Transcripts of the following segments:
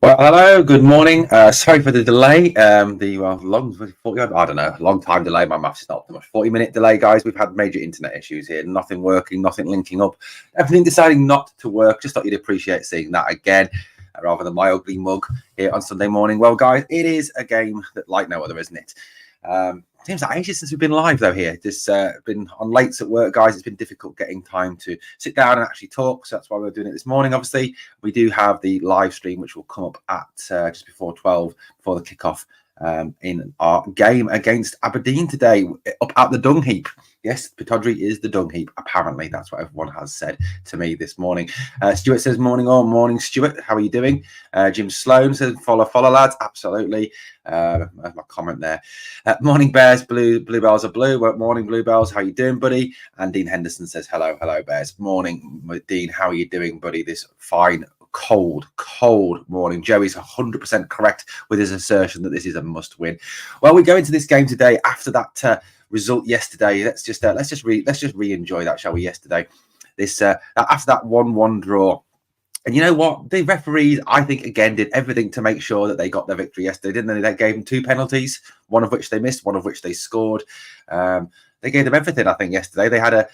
Well, hello, good morning. Sorry for the delay. Long 40, I don't know, long time delay. My maths is not too much. 40-minute delay, guys. We've had major internet issues here. Nothing working, nothing linking up. Everything deciding not to work. Just thought you'd appreciate seeing that again, rather than my ugly mug here on Sunday morning. Well, guys, it is a game that like no other, isn't it? Seems like ages since we've been live though here. Just been on lates at work, guys. It's been difficult getting time to sit down and actually talk. So that's why we're doing it this morning. Obviously, we do have the live stream, which will come up at just before 12, before the kickoff in our game against Aberdeen today, up at the dung heap. Yes, Pittodrie is the dung heap. Apparently, that's what everyone has said to me this morning. Stuart says, morning all. Morning, Stuart. How are you doing? Jim Sloan says, follow, lads. Absolutely. My comment there. Morning, Bears. Bluebells are blue. Morning, Bluebells. How you doing, buddy? And Dean Henderson says, hello, Bears. Morning, Dean. How are you doing, buddy? This fine cold morning. Joey's 100% correct with his assertion that this is a must win. Well, we go into this game today after that result yesterday. Let's just re-enjoy that, shall we? Yesterday, this after that 1-1 draw. And you know what? The referees, I think, again, did everything to make sure that they got their victory yesterday, didn't they? They gave them 2 penalties, one of which they missed, one of which they scored. They gave them everything, I think, yesterday. They had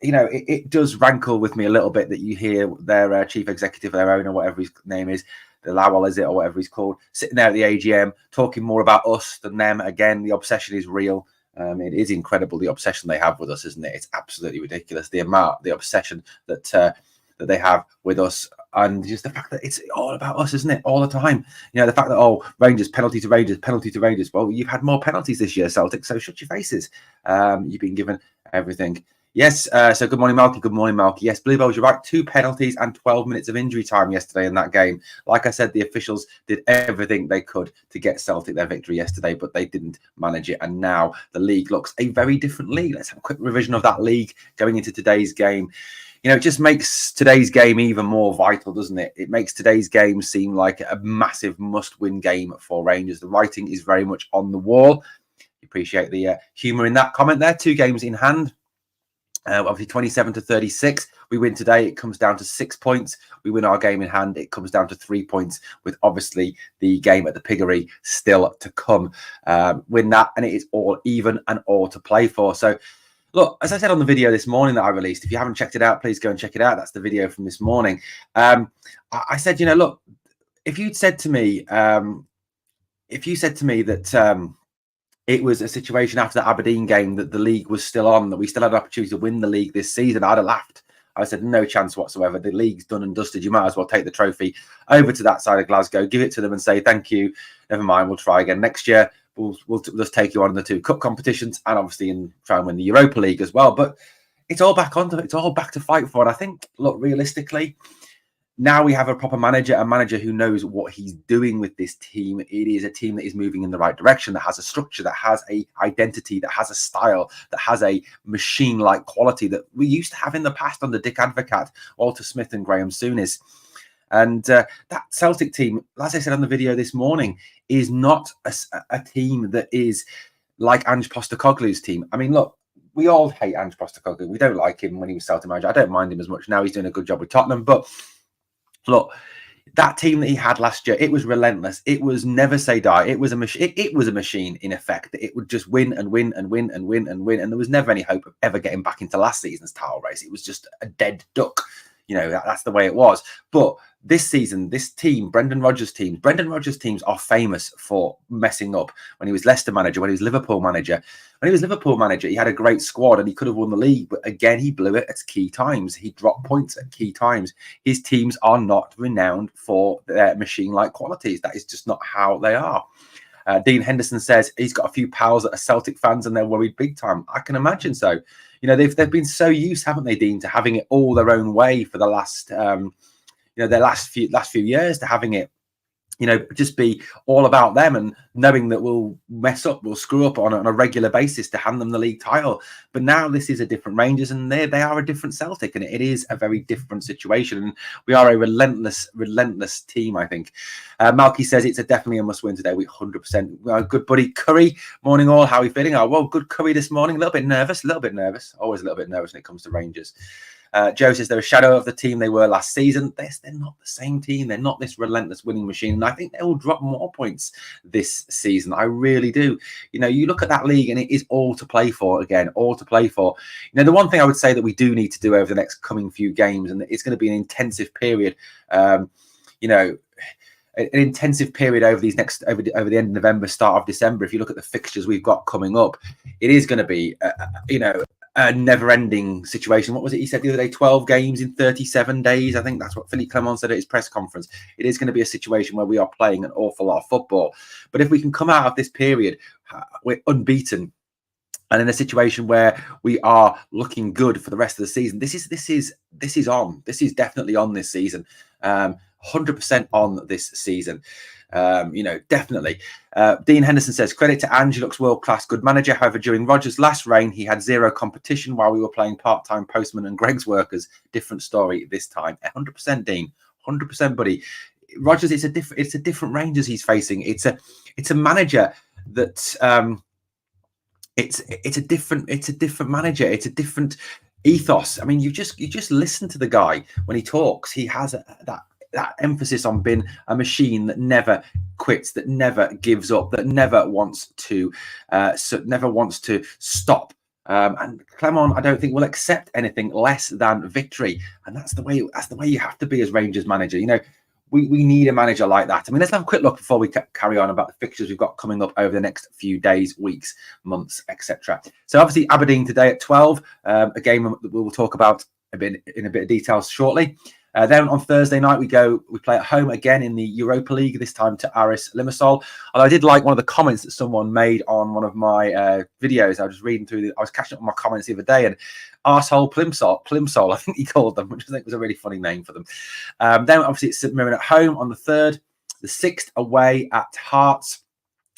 it does rankle with me a little bit that you hear their chief executive, their owner, whatever his name is, the Lowell, is it, or whatever he's called, sitting there at the AGM, talking more about us than them. Again, the obsession is real. It is incredible, the obsession they have with us, isn't it? It's absolutely ridiculous, the obsession that they have with us, and just the fact that it's all about us, isn't it? All the time. You know, the fact that, Rangers, penalty to Rangers. Well, you've had more penalties this year, Celtic, so shut your faces. You've been given everything. Yes, so good morning, Malky. Good morning, Malky. Yes, Bluebells, you're right. 2 penalties and 12 minutes of injury time yesterday in that game. Like I said, the officials did everything they could to get Celtic their victory yesterday, but they didn't manage it. And now the league looks a very different league. Let's have a quick revision of that league going into today's game. You know, it just makes today's game even more vital, doesn't it? It makes today's game seem like a massive must-win game for Rangers. The writing is very much on the wall. Appreciate the humour in that comment there. 2 games in hand. Obviously 27-36. We win today, it comes down to 6 points. We win our game in hand, it comes down to 3 points, with obviously the game at the Piggery still to come. Win that, and it is all even and all to play for. So, look, as I said on the video this morning that I released, if you haven't checked it out, please go and check it out. That's the video from this morning. I said, you know, look, if you said to me that it was a situation after the Aberdeen game that the league was still on, that we still had an opportunity to win the league this season, I'd have laughed. I said, no chance whatsoever. The league's done and dusted. You might as well take the trophy over to that side of Glasgow, give it to them and say, thank you. Never mind, we'll try again next year. We'll just take you on in the 2 cup competitions, and obviously try and win the Europa League as well. But it's all back onto it. It's all back to fight for. And I think, look, realistically, now we have a proper manager, a manager who knows what he's doing with this team. It is a team that is moving in the right direction, that has a structure, that has a identity, that has a style, that has a machine-like quality that we used to have in the past under Dick Advocat, Walter Smith and Graham Souness. And that Celtic team, as I said on the video this morning, is not a team that is like Ange Postecoglou's team. I mean, look, we all hate Ange Postecoglou. We don't like him when he was Celtic manager. I don't mind him as much now. He's doing a good job with Tottenham, but look, that team that he had last year, it was relentless. It was never say die. It was a machine. It was a machine, in effect. It would just win and win and win and win and win. And there was never any hope of ever getting back into last season's title race. It was just a dead duck. You know, that's the way it was. But this season, this team, Brendan Rodgers' teams are famous for messing up. When he was Leicester manager, when he was Liverpool manager. When he was Liverpool manager, he had a great squad and he could have won the league. But again, he blew it at key times. He dropped points at key times. His teams are not renowned for their machine-like qualities. That is just not how they are. Dean Henderson says he's got a few pals that are Celtic fans and they're worried big time. I can imagine so. You know, they've been so used, haven't they, Dean, to having it all their own way for the last, their last few years, to having it, you know, just be all about them and knowing that we'll mess up, we'll screw up on a regular basis to hand them the league title. But now this is a different Rangers and they are a different Celtic, and it is a very different situation. And we are a relentless team, I think. Malky says it's definitely a must-win today. We 100%. Good buddy Curry, morning all. How are you feeling? Oh, well, good Curry this morning. A little bit nervous. Always a little bit nervous when it comes to Rangers. Joe says they're a shadow of the team they were last season. They're not the same team. They're not this relentless winning machine. And I think they will drop more points this season. I really do. You look at that league and it is all to play for again, all to play for. The one thing I would say that we do need to do over the next coming few games, and it's going to be an intensive period, an intensive period over the end of November, start of December. If you look at the fixtures we've got coming up, it is going to be, a never-ending situation. What was it he said the other day? 12 games in 37 days. I think that's what Philippe Clement said at his press conference. It is going to be a situation where we are playing an awful lot of football. But if we can come out of this period, we're unbeaten, and in a situation where we are looking good for the rest of the season, this is on. This is definitely on this season. 100% on this season. Definitely. Dean Henderson says, credit to Ange, looks world-class, good manager. However, during Rodgers' last reign, he had zero competition while we were playing part-time postmen and Greg's workers. Different story this time. 100%, Dean. 100%, buddy. Rodgers, it's a different Rangers he's facing. It's a manager that it's a different manager. It's a different ethos. I mean, you just listen to the guy when he talks. He has that emphasis on being a machine that never quits, that never gives up, that never wants to stop. And Clement, I don't think, will accept anything less than victory, and that's the way you have to be as Rangers manager. We need a manager like that. I mean, let's have a quick look before we carry on about the fixtures we've got coming up over the next few days, weeks, months, etc. So obviously Aberdeen today at 12, a game that we will talk about in a bit of detail shortly. Then on Thursday night, we play at home again in the Europa League, this time to Aris Limassol. Although I did like one of the comments that someone made on one of my videos. I was reading through, I was catching up on my comments the other day, and Arsehole Plimsoll, I think he called them, which I think was a really funny name for them. Then obviously it's St Mirren at home on the 3rd, the 6th away at Hearts.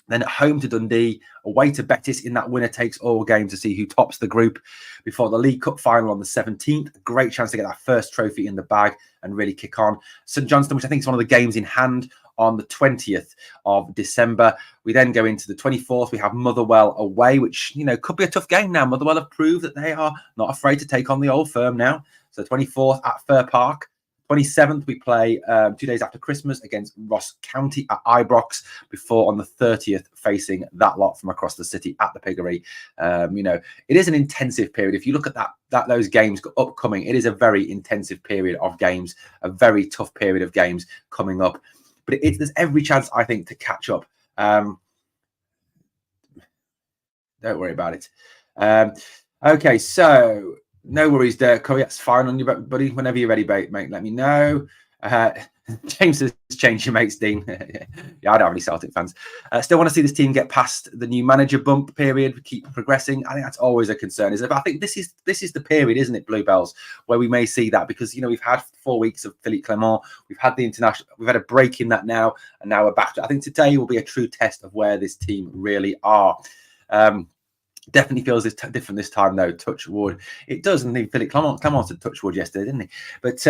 Then at home to Dundee, away to Betis in that winner-takes-all game to see who tops the group before the League Cup final on the 17th. A great chance to get that first trophy in the bag and really kick on. St Johnstone, which I think is one of the games in hand, on the 20th of December. We then go into the 24th. We have Motherwell away, which, could be a tough game now. Motherwell have proved that they are not afraid to take on the old firm now. So 24th at Fir Park. 27th, we play 2 days after Christmas against Ross County at Ibrox, before on the 30th facing that lot from across the city at the Piggery. It is an intensive period. If you look at those games upcoming, it is a very intensive period of games, a very tough period of games coming up. But there's every chance, I think, to catch up. Don't worry about it. Okay, so no worries, Dirk Curry. That's fine on you, buddy. Whenever you're ready, mate, let me know. James says, change your mates, Dean. Yeah, I don't have any Celtic fans. Still want to see this team get past the new manager bump period, keep progressing. I think that's always a concern, isn't it? But I think this is the period, isn't it, Bluebells, where we may see that, because we've had 4 weeks of Philippe Clement, we've had the international, we've had a break in that now, and now we're back. I think today will be a true test of where this team really are. Definitely feels different this time, though. Touch wood. It does. And Philippe Clement said touch wood yesterday, didn't he? But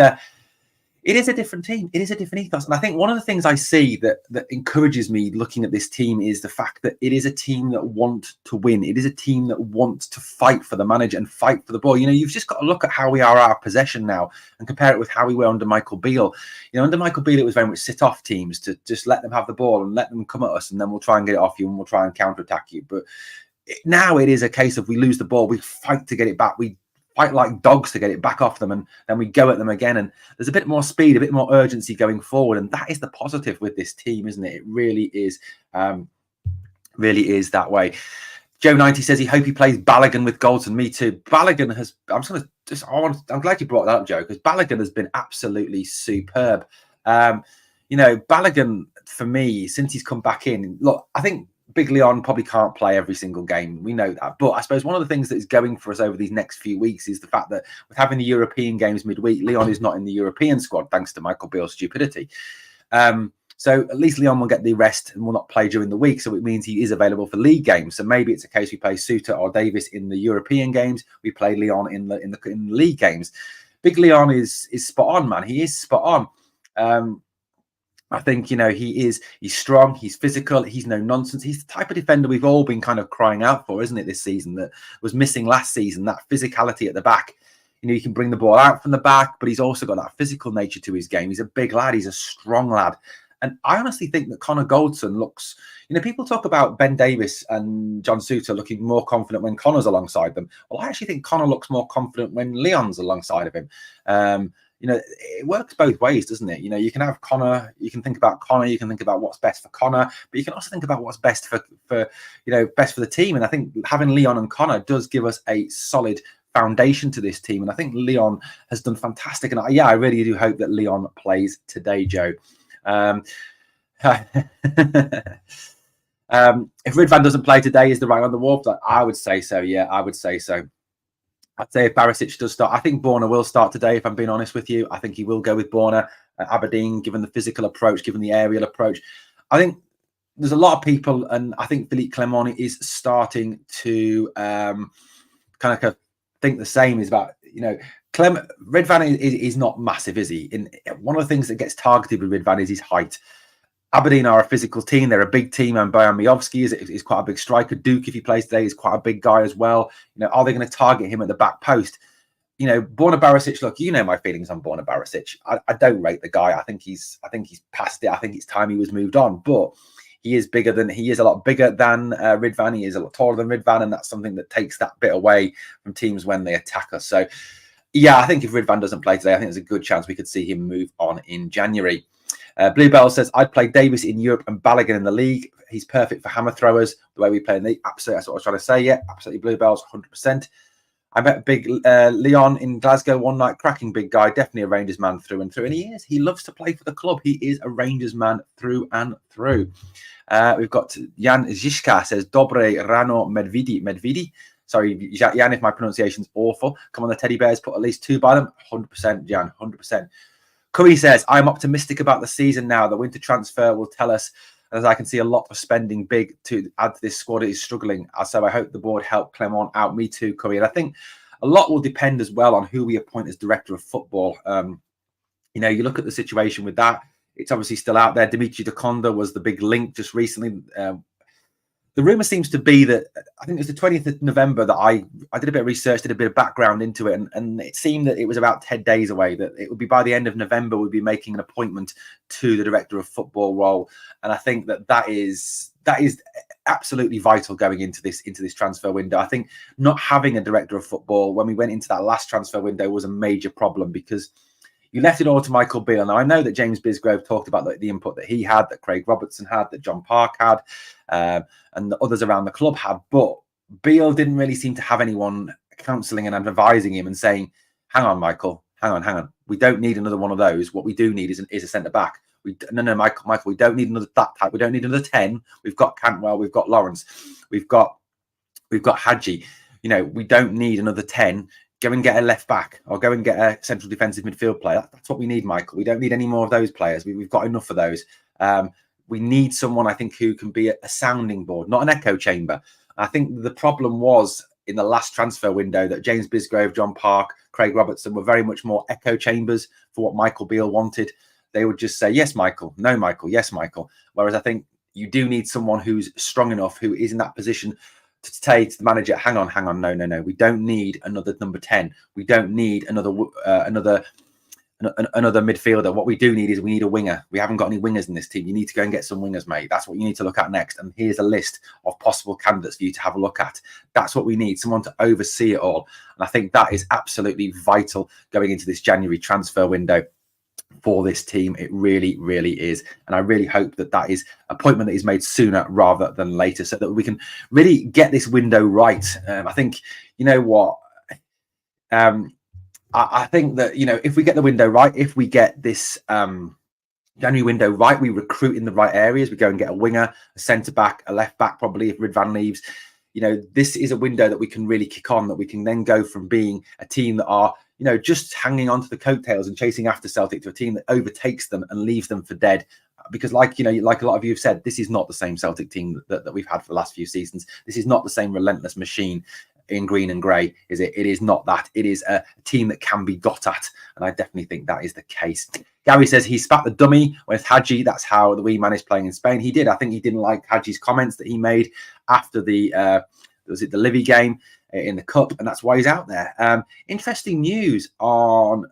it is a different team. It is a different ethos. And I think one of the things I see that encourages me looking at this team is the fact that it is a team that want to win. It is a team that wants to fight for the manager and fight for the ball. You've just got to look at how we are our possession now and compare it with how we were under Michael Beale. Under Michael Beale, it was very much sit-off teams to just let them have the ball and let them come at us, and then we'll try and get it off you and we'll try and counter-attack you. But now it is a case of we lose the ball, we fight to get it back, we fight like dogs to get it back off them, and then we go at them again. And there's a bit more speed, a bit more urgency going forward, and that is the positive with this team, isn't it? It really is that way. Joe 90 says he hope he plays Balogun with Galton. Me too. Balogun has. I'm glad you brought that up, Joe, because Balogun has been absolutely superb. Balogun, for me, since he's come back in, look, I think Big Leon probably can't play every single game. We know that. But I suppose one of the things that is going for us over these next few weeks is the fact that with having the European games midweek, Leon is not in the European squad, thanks to Michael Beale's stupidity. So at least Leon will get the rest and will not play during the week. So it means he is available for league games. So maybe it's a case we play Suter or Davis in the European games. We play Leon in the league games. Big Leon is spot on, man. He is spot on. I think, he's strong, he's physical, he's no nonsense. He's the type of defender we've all been kind of crying out for, isn't it, this season, that was missing last season, that physicality at the back. You know, he can bring the ball out from the back, but he's also got that physical nature to his game. He's a big lad. He's a strong lad. And I honestly think that Connor Goldson looks, you know, people talk about Ben Davies and John Souttar looking more confident when Connor's alongside them. Well, I actually think Connor looks more confident when Leon's alongside of him. You know, it works both ways, doesn't it? You know, you can have Connor, you can think about Connor, you can think about what's best for Connor, but you can also think about what's best for you know, best for the team. And I think having Leon and Connor does give us a solid foundation to this team. And I think Leon has done fantastic. And I really do hope that Leon plays today, Joe. If Ridvan doesn't play today, is the right on the wall? I would say so. Yeah, I would say so. I'd say if Barisic does start, I think Borna will start today, if I'm being honest with you. I think he will go with Borna at Aberdeen, given the physical approach, given the aerial approach. I think there's a lot of people, and I think Philippe Clement is starting to kind of think the same. Is about, you know, Ridvan is not massive, is he? One of the things that gets targeted with Ridvan is his height. Aberdeen are a physical team. They're a big team, and Bojan Miovski is quite a big striker. Duke, if he plays today, is quite a big guy as well. You know, are they going to target him at the back post? You know, Borna Barisic, look, you know my feelings on Borna Barisic. I don't rate the guy. I think he's past it. I think it's time he was moved on. But he is a lot bigger than Ridvan. He is a lot taller than Ridvan, and that's something that takes that bit away from teams when they attack us. So, yeah, I think if Ridvan doesn't play today, I think there's a good chance we could see him move on in January. Bluebell says, I'd play Davis in Europe and Balogun in the league. He's perfect for hammer throwers, the way we play in the league. Absolutely, that's what I was trying to say. Yeah, absolutely, Bluebells, 100%. I met big Leon in Glasgow one night. Cracking big guy, definitely a Rangers man through and through. And he is. He loves to play for the club. He is a Rangers man through and through. We've got Jan Zizka says, Dobre Rano Medvidi. Sorry, Jan, if my pronunciation's awful. Come on, the Teddy Bears, put at least 2 by them. 100%, Jan, 100%. Curry says, I'm optimistic about the season now. The winter transfer will tell us, as I can see a lot of spending big to add to this squad. It is struggling. So I hope the board help Clement out. Me too, Curry. And I think a lot will depend as well on who we appoint as director of football. You know, you look at the situation with that. It's obviously still out there. Dimitri Deconda was the big link just recently. The rumor seems to be that, I think it was the 20th of November that I did a bit of research, did a bit of background into it, and it seemed that it was about 10 days away, that it would be by the end of November we'd be making an appointment to the director of football role. And I think that is absolutely vital going into this transfer window. I think not having a director of football when we went into that last transfer window was a major problem, because you left it all to Michael Beale. Now, I know that James Bisgrove talked about the input that he had, that Craig Robertson had, that John Park had, and the others around the club had. But Beale didn't really seem to have anyone counselling and advising him and saying, hang on, Michael, hang on. We don't need another one of those. What we do need is a centre-back. No, Michael, we don't need another that type. We don't need another 10. We've got Cantwell, we've got Lawrence, we've got Hadji. You know, we don't need another 10. Go and get a left back, or go and get a central defensive midfield player. That's what we need, Michael. We don't need any more of those players. We've got enough of those. We need someone, I think, who can be a sounding board, not an echo chamber. I think the problem was in the last transfer window that James Bisgrove, John Park, Craig Robertson were very much more echo chambers for what Michael Beale wanted. They would just say, yes, Michael, no, Michael, yes, Michael. Whereas I think you do need someone who's strong enough, who is in that position to say to the manager, hang on, no. We don't need another number 10. We don't need another midfielder. What we do need is we need a winger. We haven't got any wingers in this team. You need to go and get some wingers, mate. That's what you need to look at next. And here's a list of possible candidates for you to have a look at. That's what we need, someone to oversee it all. And I think that is absolutely vital going into this January transfer window for this team. It really, really is. And I really hope that is appointment that is made sooner rather than later, so that we can really get this window right. I think, you know what, I think that, you know, if we get the window right, if we get this January window right, we recruit in the right areas, we go and get a winger, a centre back, a left back, probably if Ridvan leaves. You know, this is a window that we can really kick on, that we can then go from being a team that are, you know, just hanging on to the coattails and chasing after Celtic, to a team that overtakes them and leaves them for dead. Because like a lot of you have said, this is not the same Celtic team that we've had for the last few seasons. This is not the same relentless machine in green and grey, is it? It is not that. It is a team that can be got at. And I definitely think that is the case. Gary says he spat the dummy with Hadji. That's how the wee man is playing in Spain. He did. I think he didn't like Hadji's comments that he made after the Livy game. in the cup, and that's why he's out there. Interesting news on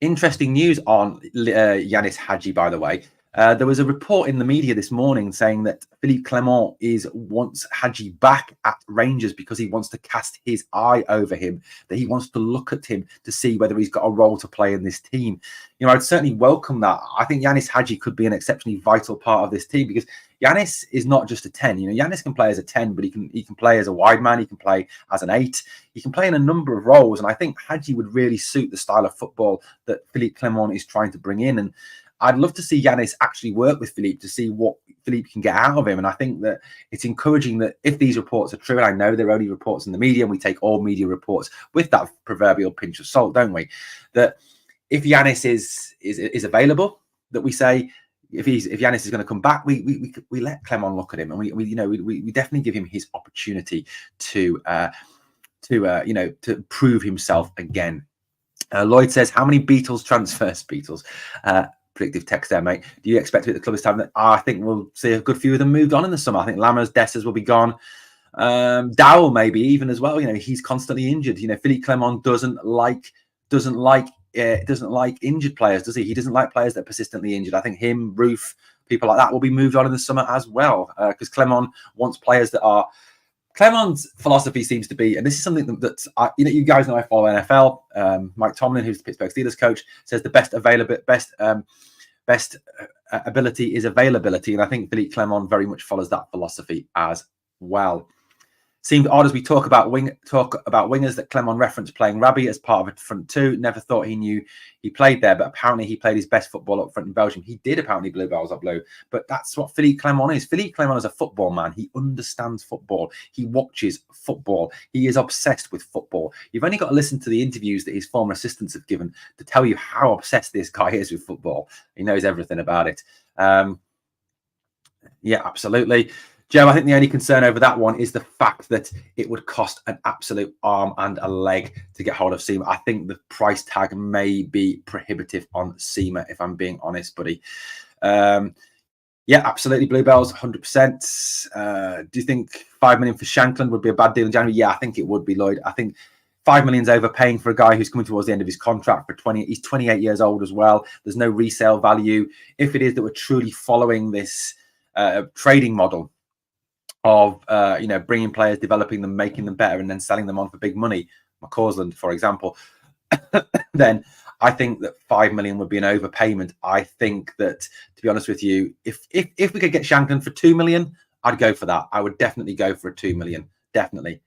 Yanis Hadji, by the way. There was a report in the media this morning saying that Philippe Clement wants Hadji back at Rangers because he wants to cast his eye over him, that he wants to look at him to see whether he's got a role to play in this team. You know, I'd certainly welcome that. I think Yanis Hadji could be an exceptionally vital part of this team because Yanis is not just a 10. You know, Yanis can play as a 10, but he can play as a wide man. He can play as an 8. He can play in a number of roles. And I think Hadji would really suit the style of football that Philippe Clement is trying to bring in. And I'd love to see Yanis actually work with Philippe to see what Philippe can get out of him. And I think that it's encouraging that if these reports are true, and I know they're only reports in the media, and we take all media reports with that proverbial pinch of salt, don't we? That if Yanis is available, that we say, if Yanis is going to come back, we let Clement look at him, and we definitely give him his opportunity to prove himself again. Lloyd says, how many Beatles transfers? Beatles. Predictive text there, mate. Do you expect to be at the club this time? I think we'll see a good few of them moved on in the summer. I think Lammers, Dessers will be gone. Dowell maybe even as well. You know, he's constantly injured. You know, Philippe Clement doesn't like injured players, does he? He doesn't like players that are persistently injured. I think him, Roof, people like that will be moved on in the summer as well, because Clement wants players that are. Clement's philosophy seems to be, and this is something that you guys know I follow NFL. Mike Tomlin, who's the Pittsburgh Steelers coach, says the best ability is availability, and I think Philippe Clement very much follows that philosophy as well. Seemed odd as we talk about wingers that Clement referenced playing Rabbi as part of a front two. Never thought he knew he played there, but apparently he played his best football up front in Belgium. He did apparently. Bluebells are blue, but that's what Philippe Clement is. Philippe Clement is a football man. He understands football. He watches football. He is obsessed with football. You've only got to listen to the interviews that his former assistants have given to tell you how obsessed this guy is with football. He knows everything about it. Yeah, absolutely. Joe, I think the only concern over that one is the fact that it would cost an absolute arm and a leg to get hold of Seema. I think the price tag may be prohibitive on Seema, if I'm being honest, buddy. Yeah, absolutely. Bluebells, 100%. Do you think 5 million for Shankland would be a bad deal in January? Yeah, I think it would be, Lloyd. I think 5 million's overpaying for a guy who's coming towards the end of his contract for 20. He's 28 years old as well. There's no resale value. If it is that we're truly following this trading model of bringing players, developing them, making them better, and then selling them on for big money, McCausland, for example, then I think that 5 million would be an overpayment. I think that, to be honest with you, if we could get Shankland for 2 million, I'd go for that. I would definitely go for a 2 million. Definitely.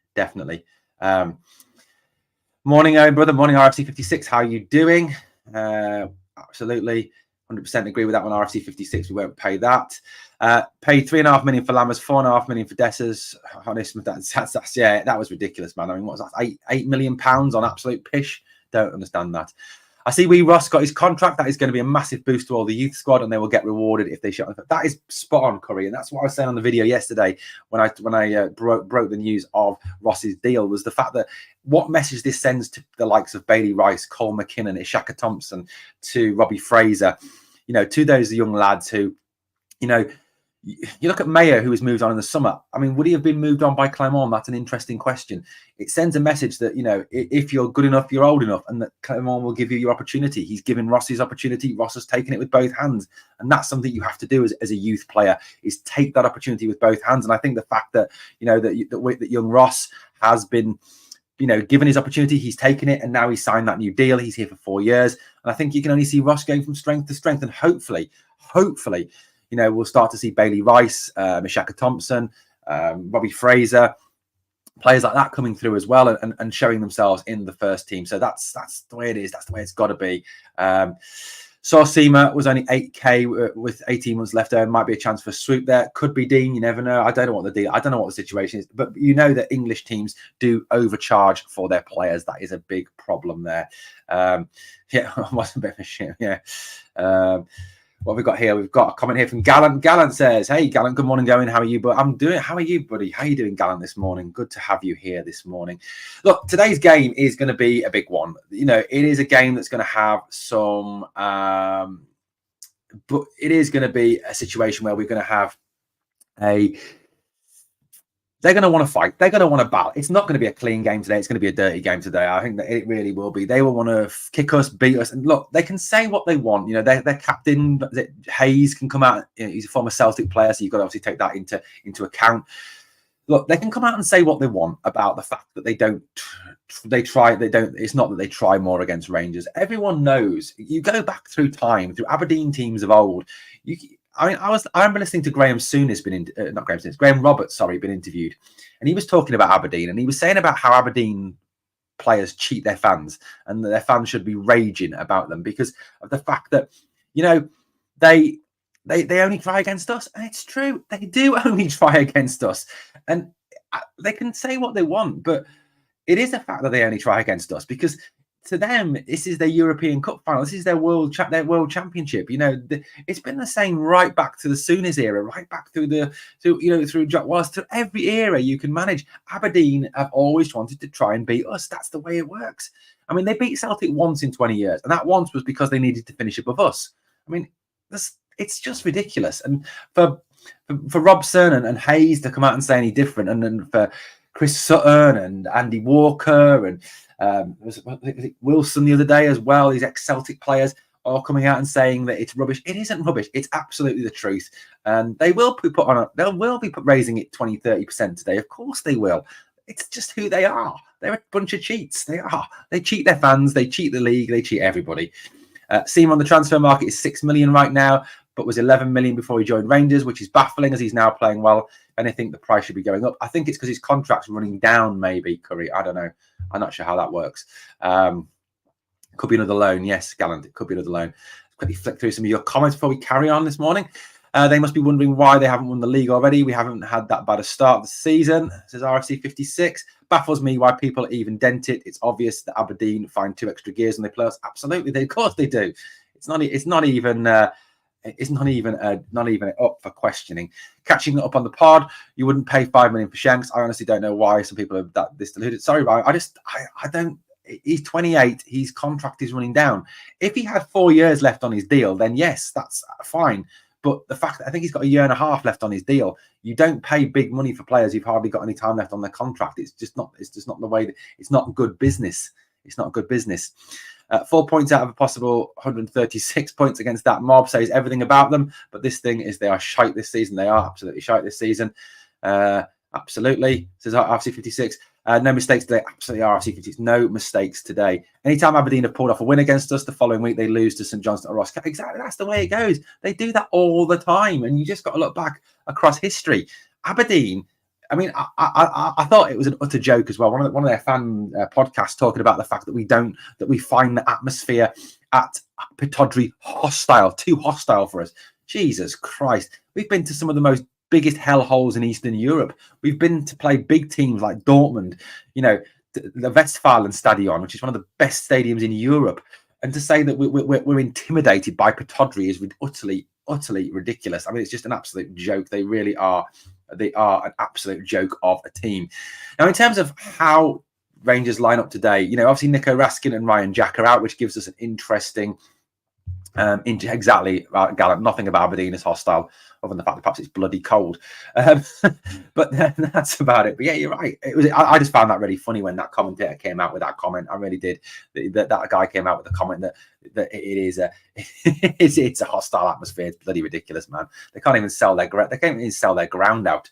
Morning, Owen, brother. Morning, RFC 56. How are you doing? Absolutely. 100% agree with that one. RFC 56, we won't pay that. Paid 3.5 million for Lammers, 4.5 million for Dessers. Honest, that's that was ridiculous, man. I mean, what was that? £8 million on absolute pish. Don't understand that. I see Wee Ross got his contract. That is going to be a massive boost to all the youth squad, and they will get rewarded if they shot. That is spot on, Curry, and that's what I was saying on the video yesterday when I broke the news of Ross's deal, was the fact that what message this sends to the likes of Bailey Rice, Cole McKinnon, Ishaka Thompson, to Robbie Fraser, to those young lads who, you look at Mayo, who was moved on in the summer. I mean, would he have been moved on by Clement? That's an interesting question. It sends a message that, if you're good enough, you're old enough, and that Clement will give you your opportunity. He's given Ross his opportunity. Ross has taken it with both hands. And that's something you have to do as a youth player, is take that opportunity with both hands. And I think the fact that, that young Ross has been, given his opportunity, he's taken it, and now he's signed that new deal. He's here for 4 years. And I think you can only see Ross going from strength to strength. And hopefully, we'll start to see Bailey Rice, Ishaka Thompson, Robbie Fraser, players like that coming through as well, and showing themselves in the first team. So that's the way it is. That's the way it's got to be. Saw Seema was only 8k with 18 months left. There might be a chance for a swoop there. Could be Dean. You never know. I don't know what the deal. I don't know what the situation is. But that English teams do overcharge for their players. That is a big problem there. It was a bit of a shit. Yeah. What have we got here? We've got a comment here from Gallant. Gallant says, "Hey, Gallant, good morning, going. How are you? But I'm doing. How are you, buddy? How are you doing, Gallant, this morning? Good to have you here this morning. Look, today's game is going to be a big one. It is a game that's going to have some, but it is going to be a situation where we're going to have they're going to want to fight. They're going to want to battle. It's not going to be a clean game today. It's going to be a dirty game today. I think that it really will be. They will want to kick us, beat us. And look, they can say what they want. You know, their captain, Hayes, can come out. You know, he's a former Celtic player, so you've got to obviously take that into account. Look, they can come out and say what they want about the fact that it's not that they try more against Rangers. Everyone knows. You go back through time, through Aberdeen teams of old. I remember listening to Graham Roberts, been interviewed, and he was talking about Aberdeen, and he was saying about how Aberdeen players cheat their fans, and that their fans should be raging about them because of the fact that, you know, they only try against us, and it's true. They do only try against us, and they can say what they want, but it is a fact that they only try against us because to them, this is their European Cup final. This is their world championship. You know, it's been the same right back to the Souness era, right back through Jack Wallace, through every era you can manage. Aberdeen have always wanted to try and beat us. That's the way it works. I mean, they beat Celtic once in 20 years, and that once was because they needed to finish above us. I mean, it's just ridiculous. And for Robson and Hayes to come out and say any different, and then for Chris Sutton and Andy Walker and was it Wilson the other day as well, these ex-Celtic players all coming out and saying that it's rubbish. It isn't rubbish. It's absolutely the truth. And they will be raising it 20-30% today. Of course they will. It's just who they are. They're a bunch of cheats. They are. They cheat their fans. They cheat the league. They cheat everybody. Seam on the transfer market is 6 million right now, but was 11 million before he joined Rangers, which is baffling as he's now playing well. And I think the price should be going up. I think it's because his contract's running down, maybe, Curry. I don't know. I'm not sure how that works. Could be another loan. Yes, Gallant. It could be another loan. Let's quickly flick through some of your comments before we carry on this morning. They must be wondering why they haven't won the league already. We haven't had that bad a start of the season, says RFC 56. Baffles me why people even dent it. It's obvious that Aberdeen find 2 extra gears and they play us. Absolutely, of course they do. It's not even up for questioning. Catching up on the pod, you wouldn't pay 5 million for Shanks. I honestly don't know why some people are this deluded. Sorry, Ryan. I don't. He's 28. His contract is running down. If he had 4 years left on his deal, then yes, that's fine. But the fact that I think he's got 1.5 years left on his deal, you don't pay big money for players who've hardly got any time left on their contract. It's just not the way that it's not good business. It's not good business. 4 points out of a possible 136 points against that mob says everything about them. But this thing is they are shite this season. They are absolutely shite this season. Absolutely, says RFC 56. No mistakes today. Absolutely, RFC 56. No mistakes today. Anytime Aberdeen have pulled off a win against us, the following week they lose to St Johnstone or Ross. Exactly, that's the way it goes. They do that all the time, and you just got to look back across history. Aberdeen. I mean, I thought it was an utter joke as well. One of their fan podcasts talking about the fact that we find the atmosphere at Pittodrie hostile, too hostile for us. Jesus Christ, we've been to some of the biggest hellholes in Eastern Europe. We've been to play big teams like Dortmund, you know, the Westfalenstadion, which is one of the best stadiums in Europe. And to say that we're intimidated by Pittodrie is utterly ridiculous. I mean, it's just an absolute joke. They really are. They are an absolute joke of a team. Now, in terms of how Rangers line up today, you know, obviously Nico Raskin and Ryan Jack are out, which gives us an interesting Gallant. Nothing about Aberdeen is hostile, other than the fact that perhaps it's bloody cold. But that's about it. But yeah, you're right. I just found that really funny when that commentator came out with that comment. I really did. That guy came out with the comment that it's a hostile atmosphere. It's bloody ridiculous, man. They can't even sell their ground out.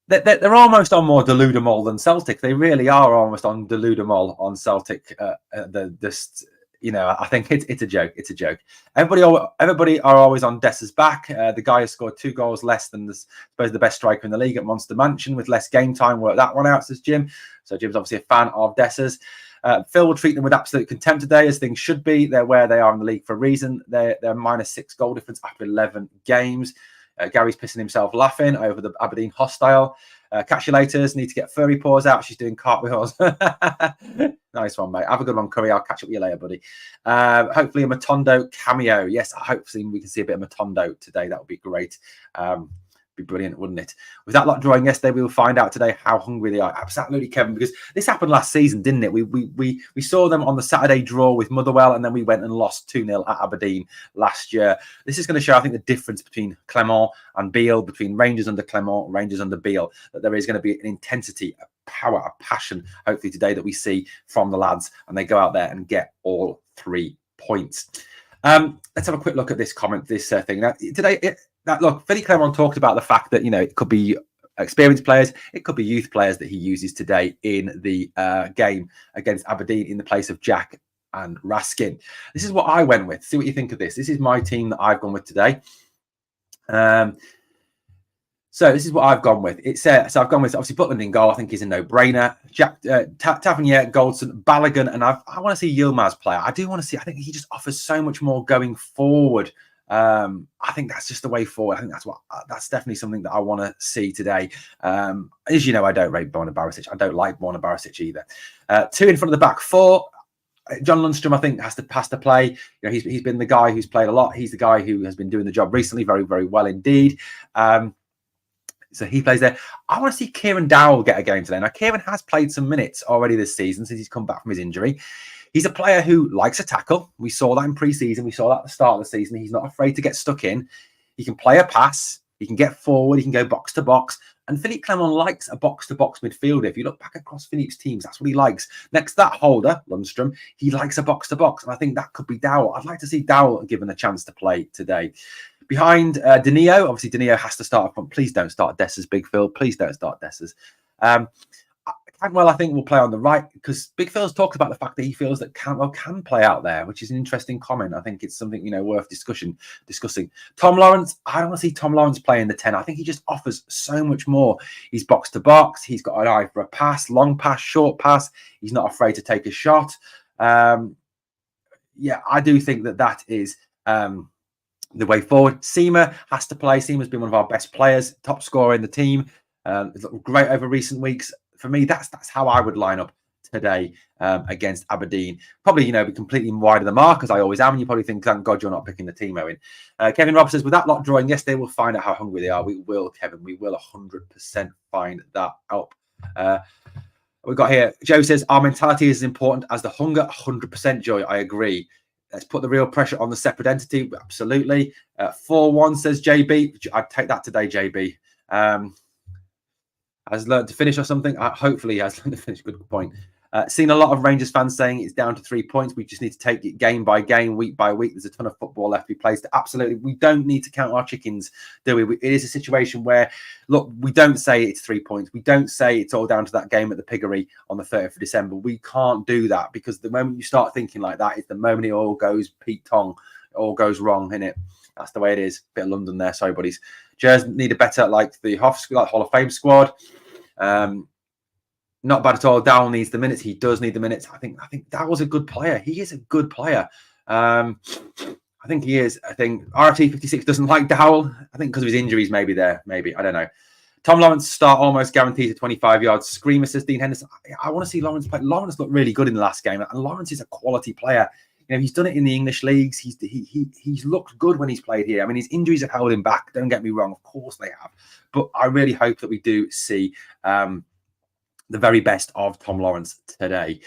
They're almost on more Deludamol than Celtic. They really are almost on Deludamol on Celtic. You know, I think it's a joke. It's a joke. Everybody are always on Dessa's back. The guy has scored 2 goals less than the best striker in the league at Monster Mansion with less game time. Work that one out, says Jim. So Jim's obviously a fan of Dessa's. Phil will treat them with absolute contempt today, as things should be. They're where they are in the league for a reason. They're -6 goal difference after 11 games. Gary's pissing himself laughing over the Aberdeen hostile. Catch you later. Need to get furry paws out. She's doing cartwheels. Nice one, mate. Have a good one, Curry. I'll catch up with you later, buddy. Hopefully a Matondo cameo. Yes, hopefully we can see a bit of Matondo today. That would be great. Be brilliant, wouldn't it? With that lot drawing yesterday, we will find out today how hungry they are. Absolutely, Kevin, because this happened last season, didn't it? We saw them on the Saturday draw with Motherwell, and then we went and lost 2-0 at Aberdeen last year. This is going to show, I think, the difference between Clement and Beale, between Rangers under Clement, Rangers under Beale, that there is going to be an intensity, a power, a passion, hopefully today, that we see from the lads, and they go out there and get all 3 points. Let's have a quick look at this comment, this thing. Now, today, look, Philippe Clement talked about the fact that, it could be experienced players, it could be youth players that he uses today in the game against Aberdeen in the place of Jack and Raskin. This is what I went with. See what you think of this. This is my team that I've gone with today. So this is what I've gone with. It's so I've gone with, obviously, Butland in goal. I think he's a no-brainer. Jack Tavernier, Goldson, Balogun, and I want to see Yilmaz play. I do want to see. I think he just offers so much more going forward. I think that's just the way forward. I think that's definitely something that I want to see today. As you know, I don't rate Borna Barisic. I don't like Borna Barisic either. 2 in front of the back 4. John Lundstrom, I think, has to play. He's been the guy who's played a lot. He's the guy who has been doing the job recently very, very well indeed. So he plays there. I want to see Kieran Dowell get a game today. Now, Kieran has played some minutes already this season since he's come back from his injury. He's a player who likes a tackle. We saw that in pre-season. We saw that at the start of the season. He's not afraid to get stuck in. He can play a pass. He can get forward. He can go box to box. And Philippe Clement likes a box-to-box midfielder. If you look back across Philippe's teams, that's what he likes. Next to that holder, Lundstrom, he likes a box-to-box. And I think that could be Dowell. I'd like to see Dowell given a chance to play today. Behind Danilo, obviously Danilo has to start up front. Please don't start Dessers, Big Phil. Please don't start Dessers. Cantwell, I think, will play on the right, because Big Phil's talked about the fact that he feels that Cantwell can play out there, which is an interesting comment. I think it's something, worth discussing. Tom Lawrence, I don't want to see Tom Lawrence play in the 10. I think he just offers so much more. He's box to box. He's got an eye for a pass, long pass, short pass. He's not afraid to take a shot. I do think that is the way forward. Seamer has to play. Seamer's been one of our best players, top scorer in the team. It's looked great over recent weeks. For me, that's how I would line up today against Aberdeen. Probably, be completely wide of the mark, as I always am. And you probably think, thank God you're not picking the team, Owen. Kevin Robb says, with that lot drawing yesterday, we'll find out how hungry they are. We will, Kevin. We will 100% find that out. We've got here, Joe says, our mentality is as important as the hunger. 100%, Joy. I agree. Let's put the real pressure on the separate entity. Absolutely. 4-1 says JB. I'd take that today, JB. Has learned to finish or something. Hopefully he has learned to finish. Good point. Seen a lot of Rangers fans saying it's down to 3 points. We just need to take it game by game, week by week. There's a ton of football left to be played. Absolutely. We don't need to count our chickens, do we? It is a situation where, look, we don't say it's 3 points. We don't say it's all down to that game at the Piggery on the 30th of December. We can't do that, because the moment you start thinking like that is the moment it all goes Pete Tong. It all goes wrong, innit? That's the way it is. Bit of London there. Sorry, buddies. Jers need a better, like the Hall of Fame squad. Not bad at all. Dowell needs the minutes. He does need the minutes. I think that was a good player. He is a good player. I think he is. I think RT 56 doesn't like Dowell. I think because of his injuries, maybe. I don't know. Tom Lawrence start almost guaranteed to 25 yards. Screamer says Dean Henderson. I want to see Lawrence play. Lawrence looked really good in the last game, and Lawrence is a quality player. He's done it in the English leagues. He's looked good when he's played here. I mean, his injuries have held him back. Don't get me wrong. Of course they have. But I really hope that we do see the very best of Tom Lawrence today.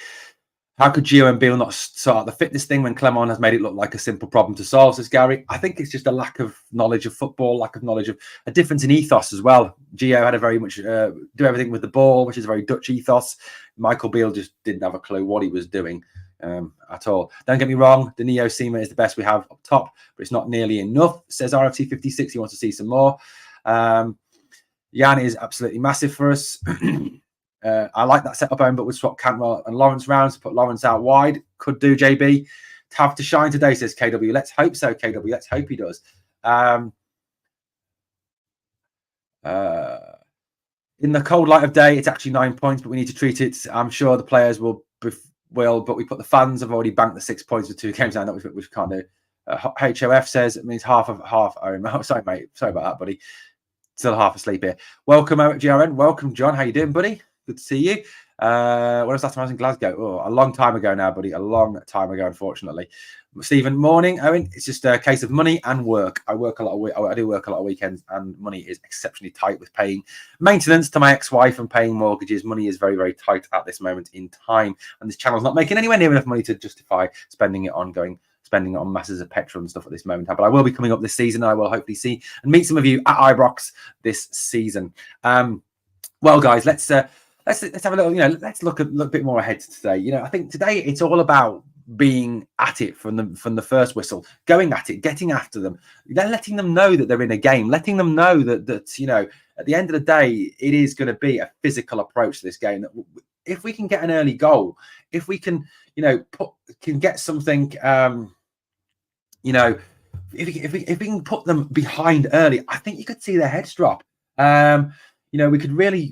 How could Gio and Beale not sort out the fitness thing when Clement has made it look like a simple problem to solve, says Gary? I think it's just a lack of knowledge of football, lack of knowledge of a difference in ethos as well. Gio had a very much do everything with the ball, which is a very Dutch ethos. Michael Beale just didn't have a clue what he was doing. At all. Don't get me wrong, Danilo Seamer is the best we have up top, but it's not nearly enough, says RFT 56. He wants to see some more. Jan is absolutely massive for us. I like that setup, but we'll swap Cantwell and Lawrence round to put Lawrence out wide. Could do, JB. Tav to shine today, says KW. Let's hope so, KW. Let's hope he does. In the cold light of day, it's actually 9 points, but we need to treat it. I'm sure the players will, but we put the fans have already banked the 6 points with 2 games now, which we can't do. HOF says it means half. Oh, sorry, mate. Sorry about that, buddy. Still half asleep here. Welcome out, GRN. Welcome, John. How you doing, buddy? Good to see you. When was the last time I was in Glasgow? Oh, a long time ago now, buddy. A long time ago, unfortunately. Stephen, morning, Owen. It's just a case of money and work. I work a lot I do work a lot of weekends, and money is exceptionally tight with paying maintenance to my ex-wife and paying mortgages. Money is very, very tight at this moment in time, and this channel's not making anywhere near enough money to justify spending it on masses of petrol and stuff at this moment. But I will be coming up this season, and I will hopefully see and meet some of you at Ibrox this season. Well, guys, let's have a little. Let's look a bit more ahead to today. I think today it's all about being at it from the first whistle, going at it, getting after them, then letting them know that they're in a game, letting them know that at the end of the day, it is going to be a physical approach to this game. That if we can get an early goal, if we can, can get something, if we can put them behind early, I think you could see their heads drop. We could really,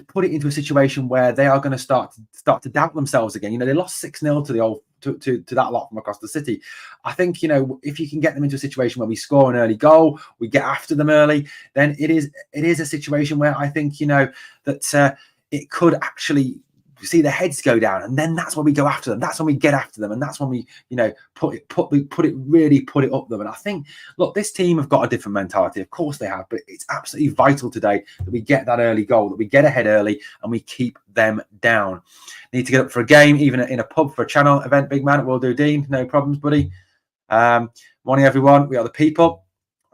put it into a situation where they are going to start to doubt themselves again. They lost 6-0 to the old to that lot from across the city. I think, if you can get them into a situation where we score an early goal, we get after them early, then it is a situation where I think, that it could actually see their heads go down, and then that's when we go after them. That's when we get after them, and that's when we, put it up them. And I think, look, this team have got a different mentality. Of course they have, but it's absolutely vital today that we get that early goal, that we get ahead early, and we keep them down. Need to get up for a game, even in a pub for a channel event. Big man, will do, Dean. No problems, buddy. Morning, everyone. We are the people.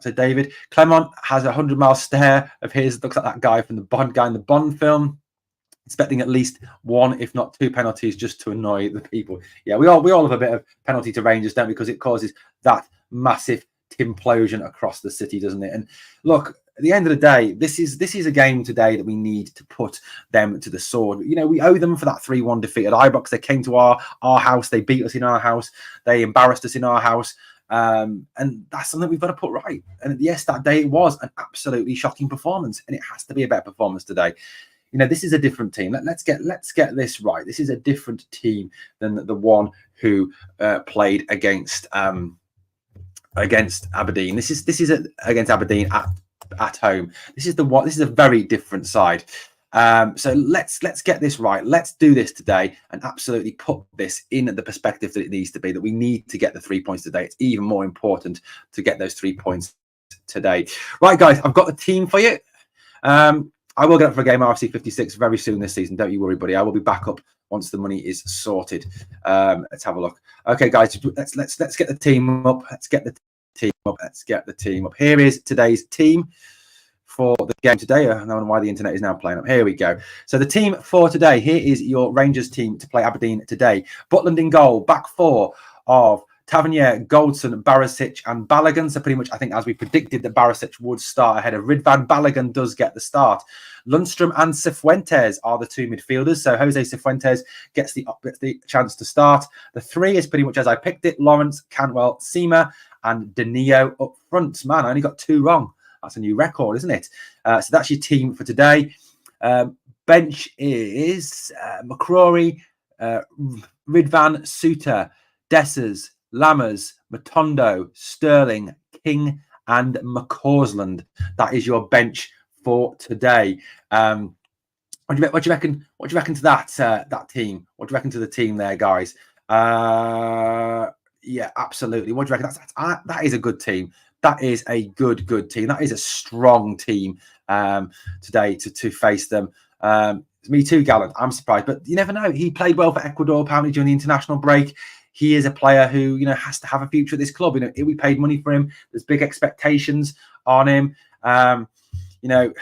So David Clement has a 100-mile stare of his. Looks like that guy from the Bond guy in the Bond film. Expecting at least one, if not two penalties, just to annoy the people. Yeah, we all have a bit of penalty to Rangers, don't we? Because it causes that massive implosion across the city, doesn't it? And look, at the end of the day, this is a game today that we need to put them to the sword. We owe them for that 3-1 defeat at Ibrox. They came to our house, they beat us in our house, they embarrassed us in our house. And that's something we've got to put right. And yes, that day it was an absolutely shocking performance, and it has to be a better performance today. This is a different team. Let's get this right. This is a different team than the one who played against Aberdeen. This is against Aberdeen at home. This is a very different side. So let's get this right. Let's do this today and absolutely put this in the perspective that it needs to be. That we need to get the 3 points today. It's even more important to get those 3 points today. Right, guys, I've got the team for you. I will get up for a game RFC 56 very soon this season. Don't you worry, buddy. I will be back up once the money is sorted. Let's have a look. Okay, guys, let's get the team up. Let's get the team up. Here is today's team for the game today. I don't know why the internet is now playing up. Here we go. So the team for today. Here is your Rangers team to play Aberdeen today. Butland in goal. Back four of Tavernier, Goldson, Barisic and Balogun. So pretty much, I think, as we predicted, that Barisic would start ahead of Ridvan. Balogun does get the start. Lundstrom and Cifuentes are the two midfielders. So Jose Cifuentes gets the chance to start. The three is pretty much as I picked it. Lawrence, Cantwell, Seema and Danilo up front. Man, I only got two wrong. That's a new record, isn't it? So that's your team for today. Bench is McCrory, Ridvan, Suter, Dessers, Lammers, Matondo, Sterling, King, and McCausland. That is your bench for today. What do you reckon? What do you reckon to that team? What do you reckon to the team there, guys? Yeah, absolutely. What do you reckon? That is a good team. That is a good team. That is a strong team today to face them. Me too, Gallant. I'm surprised, but you never know. He played well for Ecuador apparently during the international break. He is a player who, has to have a future at this club. We paid money for him. There's big expectations on him. Put $2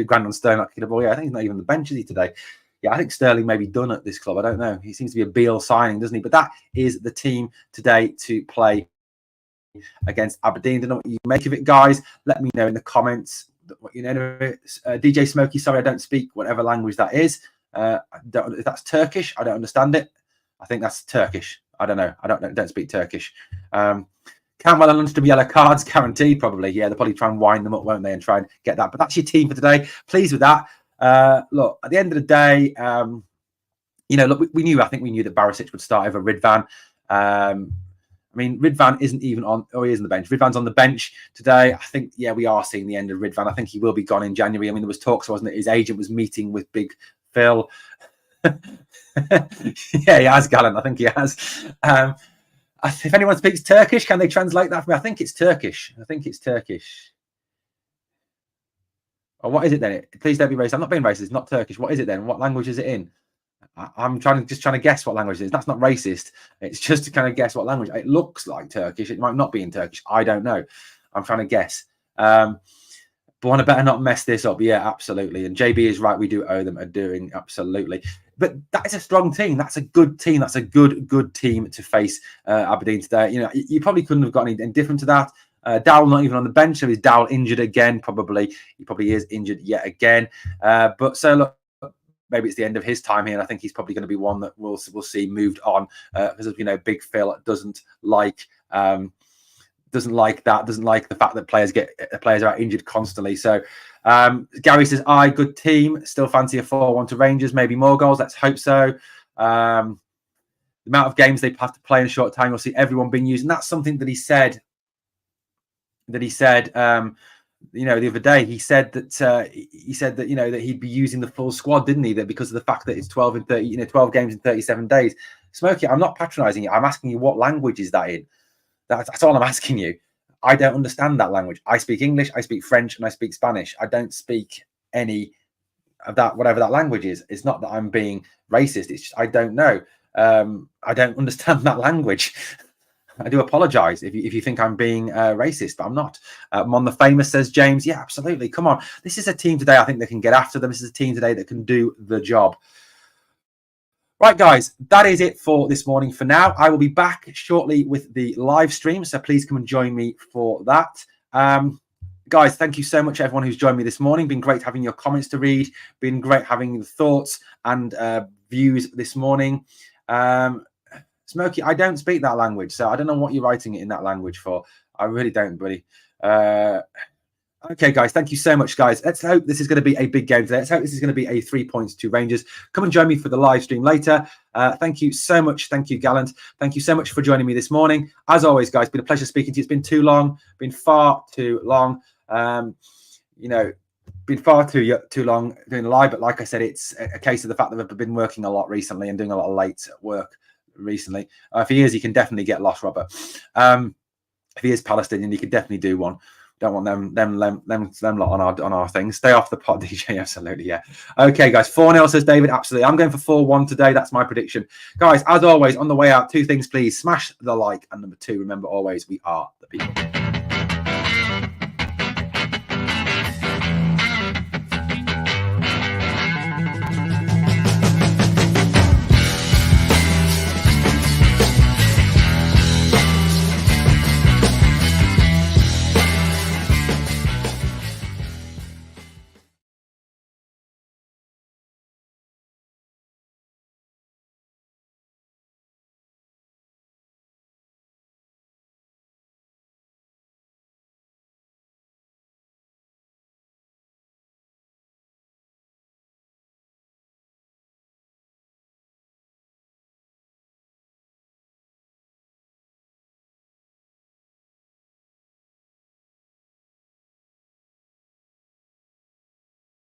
grand on Sterling like a boy. I think he's not even on the bench, is he, today? Yeah, I think Sterling may be done at this club. I don't know. He seems to be a Beale signing, doesn't he? But that is the team today to play against Aberdeen. Don't know what you make of it, guys. Let me know in the comments. DJ Smokey, sorry, I don't speak whatever language that is. If that's Turkish, I don't understand it. I think that's Turkish. I don't know. I don't speak Turkish. Cantwell and Lundstrom yellow cards guaranteed, probably. Yeah, they'll probably try and wind them up, won't they, and try and get that. But that's your team for today. Pleased with that. Look, at the end of the day, look, we knew that Barisic would start over Ridvan. Ridvan isn't even on. Oh, he is on the bench. Ridvan's on the bench today. I think, yeah, we are seeing the end of Ridvan. I think he will be gone in January. There was talks, wasn't it? His agent was meeting with big Phil. Yeah, he has, Gallant. I think he has. If anyone speaks Turkish, can they translate that for me? I think it's Turkish. Or what is it then? Please don't be racist. I'm not being racist. It's not Turkish. What is it then? What language is it in? I'm trying to guess what language it is. That's not racist. It's just to kind of guess what language. It looks like Turkish. It might not be in Turkish. I don't know. I'm trying to guess. But I better not mess this up. Yeah, absolutely. And JB is right. We do owe them a doing. Absolutely. But that is a strong team. That's a good team. That's a good team to face Aberdeen today. You know, you probably couldn't have got anything different to that. Dowell not even on the bench. So is Dowell injured again? Probably. He probably is injured yet again. But so look, maybe it's the end of his time here. And I think he's probably going to be one that we'll see moved on because, you know, Big Phil doesn't like that. Doesn't like the fact that players are injured constantly. So Gary says, good team. Still fancy a 4-1 to Rangers. Maybe more goals. Let's hope so. The amount of games they have to play in a short time, we'll see everyone being used. And that's something that he said, you know, the other day. He said that, you know, that he'd be using the full squad, didn't he? That because of the fact that it's 12 games in 37 days. Smokey, I'm not patronizing you. I'm asking you, what language is that in? That's all I'm asking you. I don't understand that language. I speak English, I speak French, and I speak Spanish. I don't speak any of that, whatever that language is. It's not that I'm being racist. It's just I don't know. I don't understand that language. I do apologize if you think I'm being racist, but I'm not. Mon the Famous says, James, yeah, absolutely. Come on. This is a team today I think they can get after them. This is a team today that can do the job. Right, guys, that is it for this morning for now. I will be back shortly with the live stream, so please come and join me for that. Guys, thank you so much, everyone who's joined me this morning. Been great having your comments to read. Been great having the thoughts and views this morning. Smokey, I don't speak that language, so I don't know what you're writing it in that language for. I really don't, buddy. Okay, guys, thank you so much, guys. Let's hope this is going to be a big game today. Let's hope this is going to be a 3 points to Rangers. Come and join me for the live stream later. Thank you so much. Thank you, Gallant. Thank you so much for joining me this morning. As always, guys, been a pleasure speaking to you. It's been too long, been far too long. You know, been far too long doing a live. But like I said, it's a case of the fact that I've been working a lot recently and doing a lot of late work recently. If he is, he can definitely get lost, Robert. If he is Palestinian, he could definitely do one. Don't want them lot on our things. Stay off the pot, DJ. Absolutely, yeah. Okay, guys. 4-0 says David. Absolutely. I'm going for 4-1 today. That's my prediction. Guys, as always, on the way out, 2 things, please. Smash the like. And number 2, remember always, we are the people.